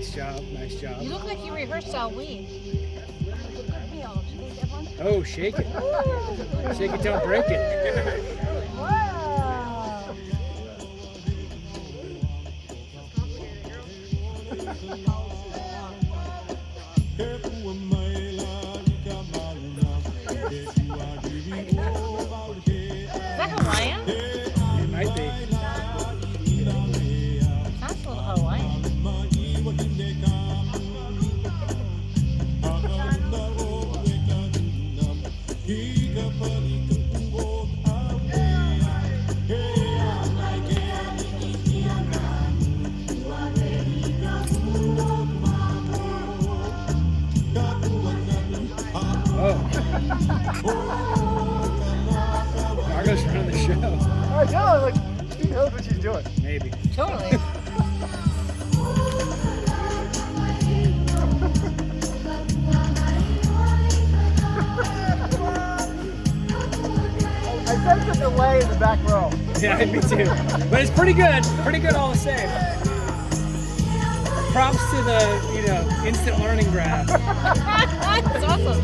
Nice job. Nice job. You look like you rehearsed all week. Oh, shake it. Shake it, don't break it. Wow. Is that Hawaiian? It might be. Sounds a little Hawaiian. Margo's running the show. I know, like, she knows what she's doing. Maybe. Totally. I sense a delay in the back row. Yeah, me too. But it's pretty good. Pretty good all the same. Props to the, instant learning graph. That's awesome.